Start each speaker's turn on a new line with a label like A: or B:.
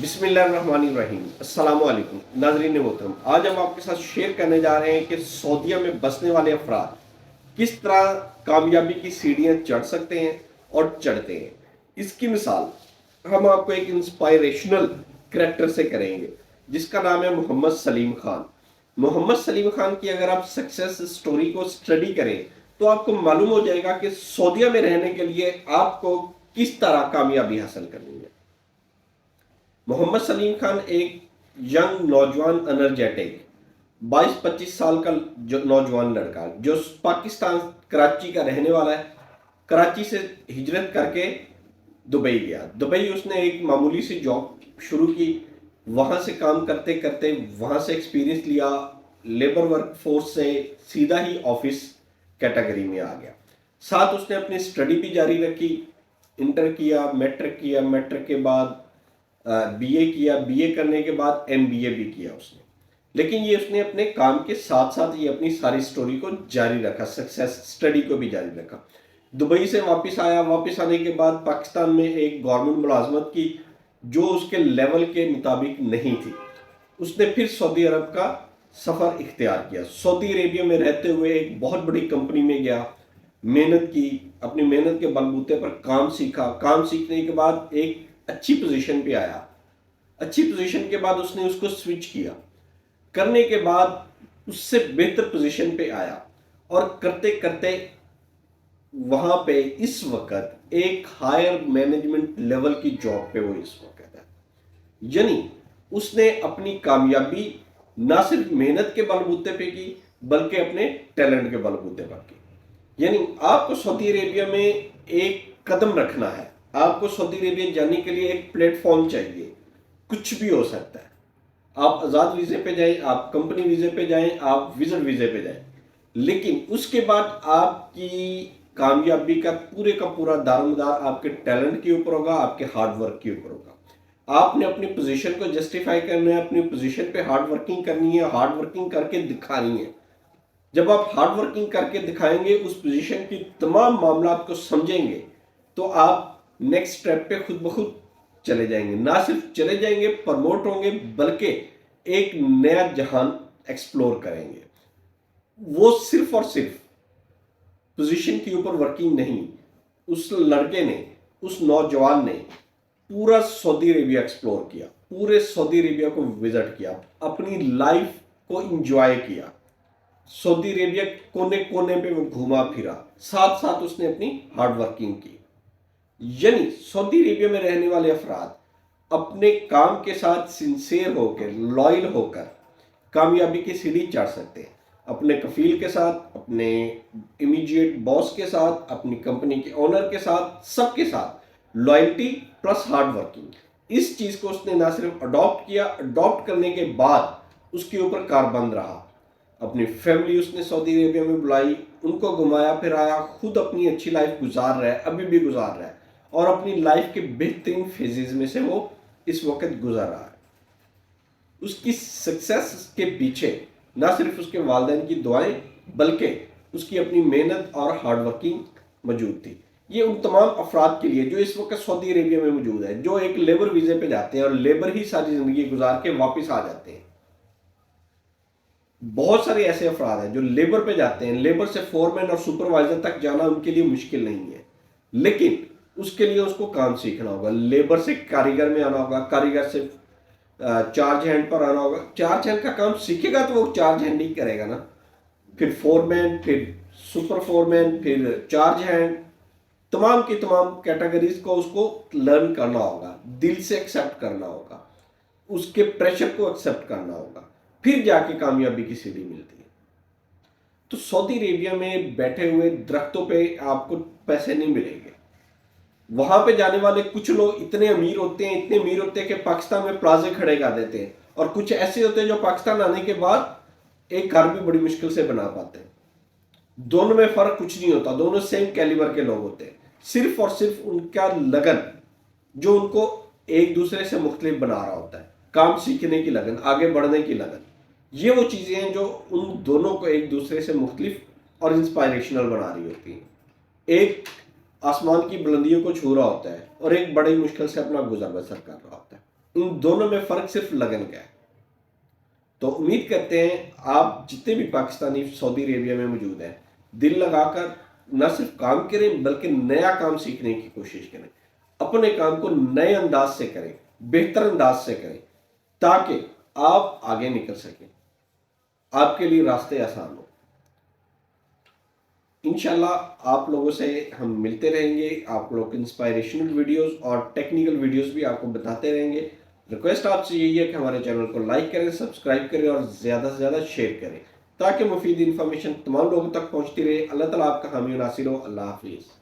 A: بسم اللہ الرحمن الرحیم، السلام علیکم ناظرین محترم۔ آج ہم آپ کے ساتھ شیئر کرنے جا رہے ہیں کہ سعودیہ میں بسنے والے افراد کس طرح کامیابی کی سیڑھیاں چڑھ سکتے ہیں اور چڑھتے ہیں۔ اس کی مثال ہم آپ کو ایک انسپائریشنل کریکٹر سے کریں گے جس کا نام ہے محمد سلیم خان۔ محمد سلیم خان کی اگر آپ سکسیس سٹوری کو سٹڈی کریں تو آپ کو معلوم ہو جائے گا کہ سعودیہ میں رہنے کے لیے آپ کو کس طرح کامیابی حاصل کرنی ہے۔ محمد سلیم خان ایک ینگ نوجوان انرجیٹک 22-25 سال کا نوجوان لڑکا جو پاکستان کراچی کا رہنے والا ہے۔ کراچی سے ہجرت کر کے دبئی گیا۔ دبئی اس نے ایک معمولی سی جاب شروع کی، وہاں سے کام کرتے کرتے وہاں سے ایکسپیرینس لیا، لیبر ورک فورس سے سیدھا ہی آفس کیٹیگری میں آ گیا۔ ساتھ اس نے اپنی اسٹڈی بھی جاری رکھی، انٹر کیا، میٹرک کیا، میٹرک کے بعد بی اے کیا، بی اے کرنے کے بعد ایم بی اے بھی کیا اس نے۔ لیکن یہ اس نے اپنے کام کے ساتھ ساتھ یہ اپنی ساری سٹوری کو جاری رکھا، سکسیس سٹڈی کو بھی جاری رکھا۔ دبئی سے واپس آیا، واپس آنے کے بعد پاکستان میں ایک گورنمنٹ ملازمت کی جو اس کے لیول کے مطابق نہیں تھی۔ اس نے پھر سعودی عرب کا سفر اختیار کیا۔ سعودی عربیہ میں رہتے ہوئے ایک بہت بڑی کمپنی میں گیا، محنت کی، اپنی محنت کے بلبوتے پر کام سیکھا۔ کام سیکھنے کے بعد ایک اچھی پوزیشن پہ آیا۔ اچھی پوزیشن کے بعد اس نے اس کو سوئچ کیا، کرنے کے بعد اس سے بہتر پوزیشن پہ آیا، اور کرتے کرتے وہاں پہ اس وقت ایک ہائر مینجمنٹ لیول کی جاب پہ وہ اس وقت ہے۔ یعنی اس نے اپنی کامیابی نہ صرف محنت کے بلبوتے پہ کی بلکہ اپنے ٹیلنٹ کے بلبوتے پر کی۔ یعنی آپ کو سعودی عربیہ میں ایک قدم رکھنا ہے، آپ کو سعودی عربیہ جانے کے لیے ایک پلیٹ فارم چاہیے۔ کچھ بھی ہو سکتا ہے، آپ آزاد ویزے پہ جائیں، آپ کمپنی ویزے پہ جائیں، آپ وزٹ ویزے پہ جائیں، لیکن اس کے بعد آپ کی کامیابی کا پورا دارومدار آپ کے ٹیلنٹ کے اوپر ہوگا، آپ کے ہارڈ ورک کے اوپر ہوگا۔ آپ نے اپنی پوزیشن کو جسٹیفائی کرنا ہے، اپنی پوزیشن پہ ہارڈ ورکنگ کرنی ہے، ہارڈ ورکنگ کر کے دکھانی ہے۔ جب آپ ہارڈ ورکنگ کر کے دکھائیں گے، اس پوزیشن کی تمام معاملات کو سمجھیں گے، تو آپ نیکسٹ سٹیپ پہ خود بخود چلے جائیں گے۔ نہ صرف چلے جائیں گے، پروموٹ ہوں گے، بلکہ ایک نیا جہان ایکسپلور کریں گے۔ وہ صرف اور صرف پوزیشن کے اوپر ورکنگ نہیں، اس لڑکے نے، اس نوجوان نے پورا سعودی عربیہ ایکسپلور کیا، پورے سعودی عربیہ کو وزٹ کیا، اپنی لائف کو انجوائے کیا، سعودی عربیہ کونے کونے پہ وہ گھوما پھرا، ساتھ ساتھ اس نے اپنی ہارڈ ورکنگ کی۔ یعنی سعودی عربیہ میں رہنے والے افراد اپنے کام کے ساتھ سنسیئر ہو کے، لائل ہو کر کامیابی کی سیڑھی چڑھ سکتے ہیں، اپنے کفیل کے ساتھ، اپنے امیجیٹ باس کے ساتھ، اپنی کمپنی کے اونر کے ساتھ، سب کے ساتھ لائلٹی پلس ہارڈ ورکنگ۔ اس چیز کو اس نے نہ صرف اڈاپٹ کیا، اڈاپٹ کرنے کے بعد اس کے اوپر کاربند رہا۔ اپنی فیملی اس نے سعودی عربیہ میں بلائی، ان کو گھمایا پھرایا، خود اپنی اچھی لائف گزار رہا ہے، ابھی بھی گزار رہا ہے، اور اپنی لائف کے بہترین فیزز میں سے وہ اس وقت گزر رہا ہے۔ اس کی سکسیس کے پیچھے نہ صرف اس کے والدین کی دعائیں بلکہ اس کی اپنی محنت اور ہارڈ ورکنگ موجود تھی۔ یہ ان تمام افراد کے لیے جو اس وقت سعودی عربیہ میں موجود ہے، جو ایک لیبر ویزے پہ جاتے ہیں اور لیبر ہی ساری زندگی گزار کے واپس آ جاتے ہیں۔ بہت سارے ایسے افراد ہیں جو لیبر پہ جاتے ہیں، لیبر سے فورمین اور سپروائزر تک جانا ان کے لیے مشکل نہیں ہے، لیکن اس کے لیے اس کو کام سیکھنا ہوگا۔ لیبر سے کاریگر میں آنا ہوگا، کاریگر سے چارج ہینڈ پر آنا ہوگا۔ چارج ہینڈ کا کام سیکھے گا تو وہ چارج ہینڈ ہی کرے گا نا، پھر فورمین، پھر سپر فورمین، پھر چارج ہینڈ، تمام کی تمام کیٹیگریز کو اس کو لرن کرنا ہوگا، دل سے ایکسیپٹ کرنا ہوگا، اس کے پریشر کو ایکسیپٹ کرنا ہوگا، پھر جا کے کامیابی کی سیڑھی ملتی ہے۔ تو سعودی عربیہ میں بیٹھے ہوئے درختوں پہ آپ کو پیسے نہیں ملیں گے۔ وہاں پہ جانے والے کچھ لوگ اتنے امیر ہوتے ہیں، اتنے امیر ہوتے ہیں کہ پاکستان میں پلازے کھڑے کر دیتے ہیں، اور کچھ ایسے ہوتے ہیں جو پاکستان آنے کے بعد ایک گھر بھی بڑی مشکل سے بنا پاتے ہیں۔ دونوں میں فرق کچھ نہیں ہوتا، دونوں سیم کیلیبر کے لوگ ہوتے ہیں، صرف اور صرف ان کا لگن جو ان کو ایک دوسرے سے مختلف بنا رہا ہوتا ہے، کام سیکھنے کی لگن، آگے بڑھنے کی لگن۔ یہ وہ چیزیں ہیں جو ان دونوں کو ایک دوسرے سے مختلف اور انسپائریشنل بنا رہی ہوتی ہیں۔ ایک آسمان کی بلندیوں کو چھو رہا ہوتا ہے اور ایک بڑی مشکل سے اپنا گزر بسر کر رہا ہوتا ہے۔ ان دونوں میں فرق صرف لگن کا ہے۔ تو امید کرتے ہیں آپ جتنے بھی پاکستانی سعودی عربیہ میں موجود ہیں دل لگا کر نہ صرف کام کریں بلکہ نیا کام سیکھنے کی کوشش کریں، اپنے کام کو نئے انداز سے کریں، بہتر انداز سے کریں تاکہ آپ آگے نکل سکیں، آپ کے لیے راستے آسان ہوں۔ انشاءاللہ آپ لوگوں سے ہم ملتے رہیں گے، آپ لوگ انسپائریشنل ویڈیوز اور ٹیکنیکل ویڈیوز بھی آپ کو بتاتے رہیں گے۔ ریکویسٹ آپ سے یہی ہے کہ ہمارے چینل کو لائک کریں، سبسکرائب کریں اور زیادہ سے زیادہ شیئر کریں تاکہ مفید انفارمیشن تمام لوگوں تک پہنچتی رہے۔ اللہ تعالیٰ آپ کا حامی و ناصر ہو۔ اللہ حافظ۔